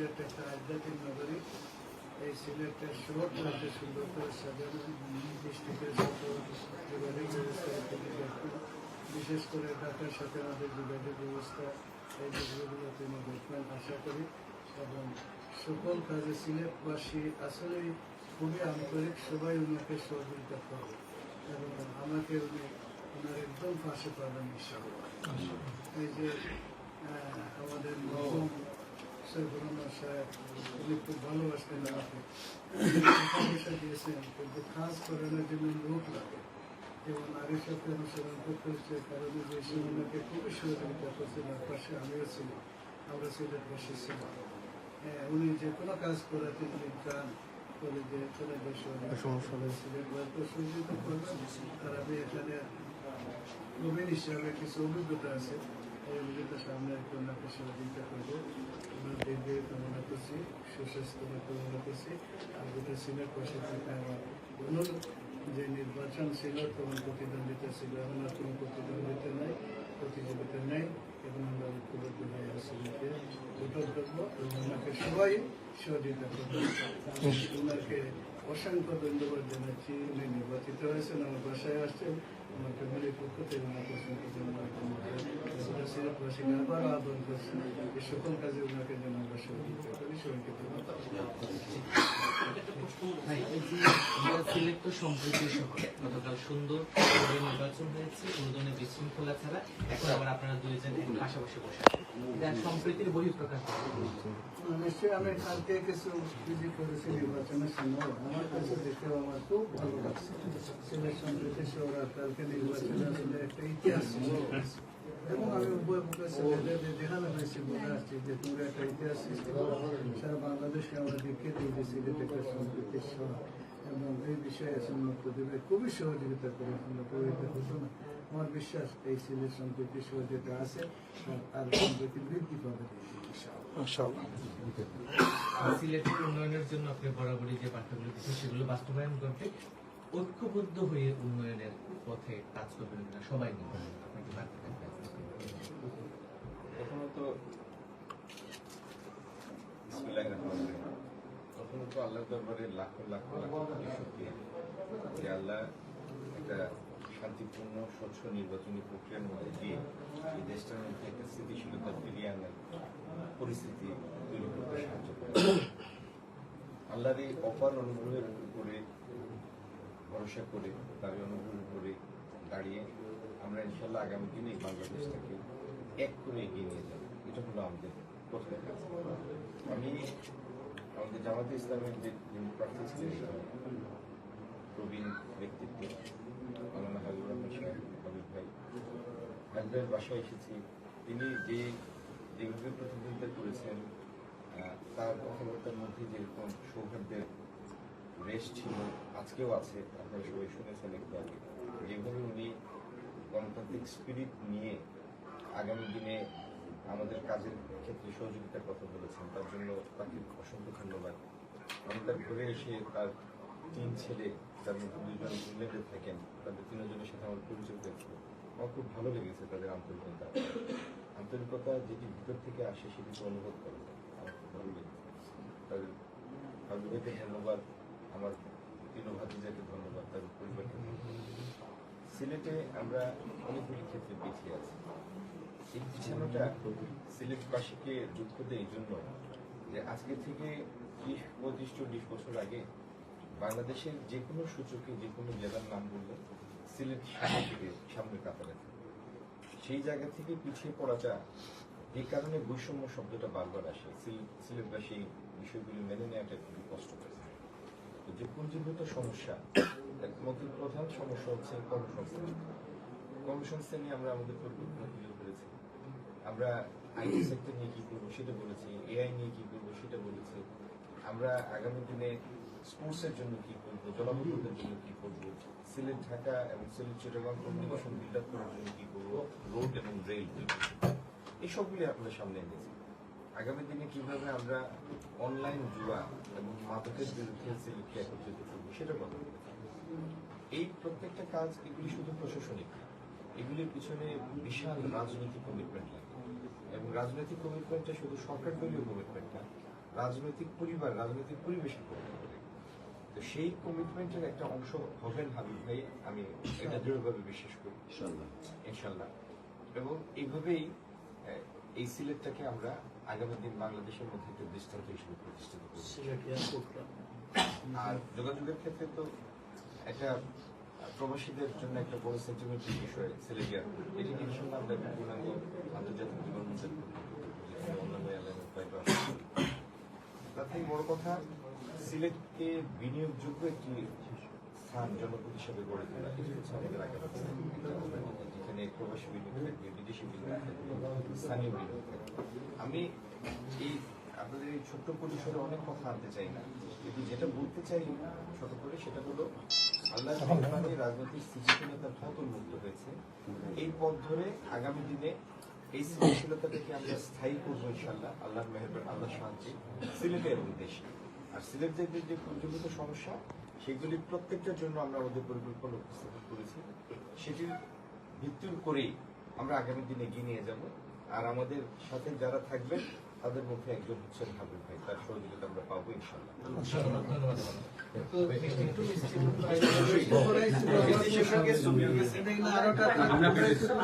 সিলেট একটা আধ্যাত্মিক নগরী। এই সিলেটের শহরটাকে সুন্দর করে সাজানো, ডিস্ট্রিক্টের সাথে যোগাযোগ ব্যবস্থা বিশেষ করে ঢাকার সাথে আমাদের যোগাযোগ ব্যবস্থা, এই দিকগুলো তিনি দেখবেন আশা করি। এবং সকল কাজে সিলেটবাসী আসলেই খুবই আন্তরিক, সবাই ওনাকে সহযোগিতা করবে এবং আমাকে উনি ওনার একদম পাশে পাবেন ইনশাআল্লাহ। এই যে আমাদের নবম সৈফুল্লাহ সাহেব, উনি খুব ভালোবাসতেন আমাকে, পয়সা দিয়েছেন, কিন্তু কাজ করানোর জন্য লোক লাগে। যেমন আগের সাথে অনুসরণ করতে হচ্ছে, কারণে যে ওনাকে খুবই সহযোগিতা করছেন, আর পাশে আমিও ছিলাম, আমরা সিলেটবাসী ছিলাম। উনি যে কোনো কাজ করাতে উনি গান করে যে চলে সহযোগিতা করবেন। আর আমি এখানে প্রবীণ হিসাবে কিছু অভিজ্ঞতা আছে, এই অভিজ্ঞতার সামনে একটু ওনাকে সহযোগিতা করবো। ওনার দীর্ঘ কামনা করছি, সুস্বাস্থ্য কামনা করছি। আর গোটা সিলেটবাসী থেকে আমার অনুরোধ, যে নির্বাচন ছিল তখন প্রতিদ্বন্দ্বিতা ছিল, এখন আর কোনো প্রতিযোগিতা নেই এবং আমরা ঐক্যবদ্ধ হয়ে আসিকে ভোটার করবো এবং ওনাকে সবাই সহযোগিতা করবো। ওনাকে অসংখ্য ধন্যবাদ জানাচ্ছি, উনি নির্বাচিত হয়েছেন, আমার বাসায় আসছেন, আমার ফ্যামিলির পক্ষ থেকে ওনাকে অসংখ্য ধন্যবাদ সিলেটবাসীকে আবারও আহ্বান করছেন, এই সকল কাজে ওনাকে যেন আমরা সহযোগিতা করি। সবাইকে ধন্যবাদ। সিলেট তো সম্প্রীতির শহর, গতকাল সুন্দর নির্বাচন হয়েছে, কোনো ধরনের বিশৃঙ্খলা ছাড়া। এখন আবার আপনারা দুইজন পাশাপাশি বসে সম্প্রীতির বহিঃপ্রকাশ। নিশ্চয়ই আমি কালকে কিছু ভিজিট করেছি নির্বাচনের সময়, আমার কাছে দেখে আমার খুব ভালো লাগছে। সিলেট সম্প্রীতি শহর, আর কালকে নির্বাচনে আসলে একটা ইতিহাস ছিল এবং আমি উভয় পক্ষের ছেলেদের দেখানো হয়েছে, বলে আসছি যে তোমরা একটা ইতিহাস সৃষ্টি করো, সারা বাংলাদেশকে আমরা দেখিয়ে দিই যে সিলেট একটা সম্প্রীতির শহর এবং এই বিষয়ে সম্মত দেবে খুবই সহযোগিতা করে, আমরা প্রভাবিত হতো না। আমার বিশ্বাস এই সিলেট সম্প্রীতি শহর যেটা আছে আর সম্প্রীতি বৃদ্ধি পাবে। সিলেটের উন্নয়নের জন্য আপনি বরাবরই যে বার্তাগুলো দিচ্ছেন সেগুলো বাস্তবায়ন করতে ঐক্যবদ্ধ হয়ে উন্নয়নের পথে কাজ করবেন না সবাই মিলে, আপনাকে বার্তা থাকবে। প্রথমত আল্লাহ দরবারে লাখো লাখো লাখো শুকরিয়া যে আল্লাহ একটা শান্তিপূর্ণ স্বচ্ছ নির্বাচনী প্রক্রিয়ার মধ্যে দিয়ে এই দেশটার মধ্যে একটা স্থিতিশীলতা ফিরিয়ে আনার পরিস্থিতি তৈরি করতে সাহায্য করে। আল্লাহর এই অপার অনুগ্রহের উপরে ভরসা করে, তার অনুগ্রহের উপরে দাঁড়িয়ে আমরা ইনশাল্লাহ আগামী দিনে এই বাংলাদেশটাকে এক করে এগিয়ে নিয়ে যাব। এটা হলো আমাদের প্রথম কাজ। আমি আমাদের জামাতে ইসলামের যে প্রার্থী ছিলেন প্রবীণ ব্যক্তিত্ব মাওলানা হাবিবুর রহমান সাহেব, হাবিব ভাইয়ের বাসায় এসেছি। তিনি যেভাবে প্রতিদ্বন্দ্বিতা করেছেন, তার কথাবার্তার মধ্যে যেরকম সৌহার্দ্যের রেশ ছিল, আজকেও আছে, আপনারা সবাই শুনেছেন একটু আগে, যেভাবে উনি গণতান্ত্রিক স্পিরিট নিয়ে আগামী দিনে আমাদের কাজের ক্ষেত্রে সহযোগিতার কথা বলেছেন, তার জন্য তাকে অসংখ্য ধন্যবাদ। আমি তার ঘরে এসে তার 3 ছেলে, তার মধ্যে 2 জন ইংল্যান্ডে থাকেন, তাদের 3 জনের সাথে আমার পরিচয় হয়েছে। আমার খুব ভালো লেগেছে তাদের আন্তরিকতা যেটি ভিতর থেকে আসে সেটিকে অনুভব করে আমার খুব ভালো লেগেছে। তাদের ভাবিকে ধন্যবাদ, আমার 3 ভাতিজাকে ধন্যবাদ, তাদের পরিবারকে ধন্যবাদ। সিলেটে আমরা অনেকগুলি ক্ষেত্রে পিছিয়ে আছি। এই পিছানোটা সিলেটবাসীকে দুঃখ দেয় এই জন্য যে আজকে থেকে 30-35-40 বছর আগে বাংলাদেশের যে কোনো সূচকে যে কোনো জেলার নাম বললে সিলেট সামনে কাতারে থাকে। সেই জায়গা থেকে পিছিয়ে পড়াটা এই কারণে বৈষম্য শব্দটা বারবার আসে। সিলেটবাসী বিষয়গুলি মেনে নেওয়াটা খুবই কষ্ট করে। তো যে পুঞ্জীভূত সমস্যা, একমাত্র প্রধান সমস্যা হচ্ছে কর্মসংস্থান নিয়ে আমরা আমাদের পরিকল্পনা তুলে ধরেছি। আমরা আইটি সেক্টর নিয়ে কি করবো সেটা বলেছি, এআই নিয়ে কি করবো সেটা বলেছি। আমরা আগামী দিনে স্পোর্টসের জন্য কি করবো, জলাবদ্ধতার জন্য কি করবো, সিলেট ঢাকা এবং Sylhet Chattogram communication build up করার জন্য কি করবো, রোড এবং রেল, এই সবগুলি আপনাদের সামনে এনেছি। আগামী দিনে কিভাবে আমরা অনলাইন জুয়া এবং মাদকের বিরুদ্ধে সিলেটকে একত্রিত করবো সেটা কথা বলেছি। এই প্রত্যেকটা কাজ, এগুলি শুধু প্রশাসনিক, এগুলির পিছনে বিশাল রাজনৈতিক কমিটমেন্ট লাগে এবং রাজনৈতিক কমিটমেন্টটা শুধু সরকার দলীয় কমিটমেন্ট না, রাজনৈতিক পরিবার, রাজনৈতিক পরিবেশে করতে পারে। তো সেই কমিটমেন্টের একটা অংশ হবেন হাবিব ভাই, আমি এটা দৃঢ়ভাবে বিশ্বাস করি ইনশাল্লাহ। এবং এইভাবেই এই সিলেটটাকে আমরা আগামী দিন বাংলাদেশের মধ্যে একটা দৃষ্টান্ত হিসেবে প্রতিষ্ঠিত করব। আর যোগাযোগের ক্ষেত্রে তো একটা প্রবাসীদের জন্য একটা বড় সেন্টিমেন্টাল বিষয় সিলেট এয়ারপোর্ট। এটি ইনশাল্লাহ আমরা পূর্ণাঙ্গ আন্তর্জাতিক বিমানবন্দর অন্যান্য এয়ারলাইনের ফ্লাইটও আসছে। তার থেকে বড় কথা, সিলেটকে বিনিয়োগযোগ্য একটি স্থান জনপদ হিসেবে গড়ে তোলা, এটি হচ্ছে আমাদের আগামী যেখানে প্রবাসী বিনিয়োগ থাকবে, বিদেশি বিনিয়োগ থাকবে, স্থানীয় বিনিয়োগ থাকবে। আমি এই আপনাদের এই ছোট্ট পরিসরে অনেক কথা আনতে চাই না, কিন্তু যেটা বলতে চাই ছোট করে সেটা হলো আল্লাহ রাজনৈতিক স্থিতিশীলতার পতন মুক্ত হয়েছে। এই পথ ধরে আগামী দিনে এই স্থিতিশীলতাটাকে আমরা স্থায়ী করবো ইনশাল্লাহ, আল্লাহর মেহেরবান, আল্লাহর শান্তি সিলেটে এবং দেশে। আর সিলেটের যে পুঞ্জীভূত সমস্যা, সেগুলির প্রত্যেকটার জন্য আমরা আমাদের পরিকল্পনা উপস্থাপন করেছি। সেটির ভিত্তির করেই আমরা আগামী দিনে এগিয়ে নিয়ে যাব। আর আমাদের সাথে যারা থাকবেন তাদের মধ্যে একজন হচ্ছেন হাবিব ভাই, তার সহযোগিতা আমরা পাবো ইনশাল্লাহ। আরো টাকা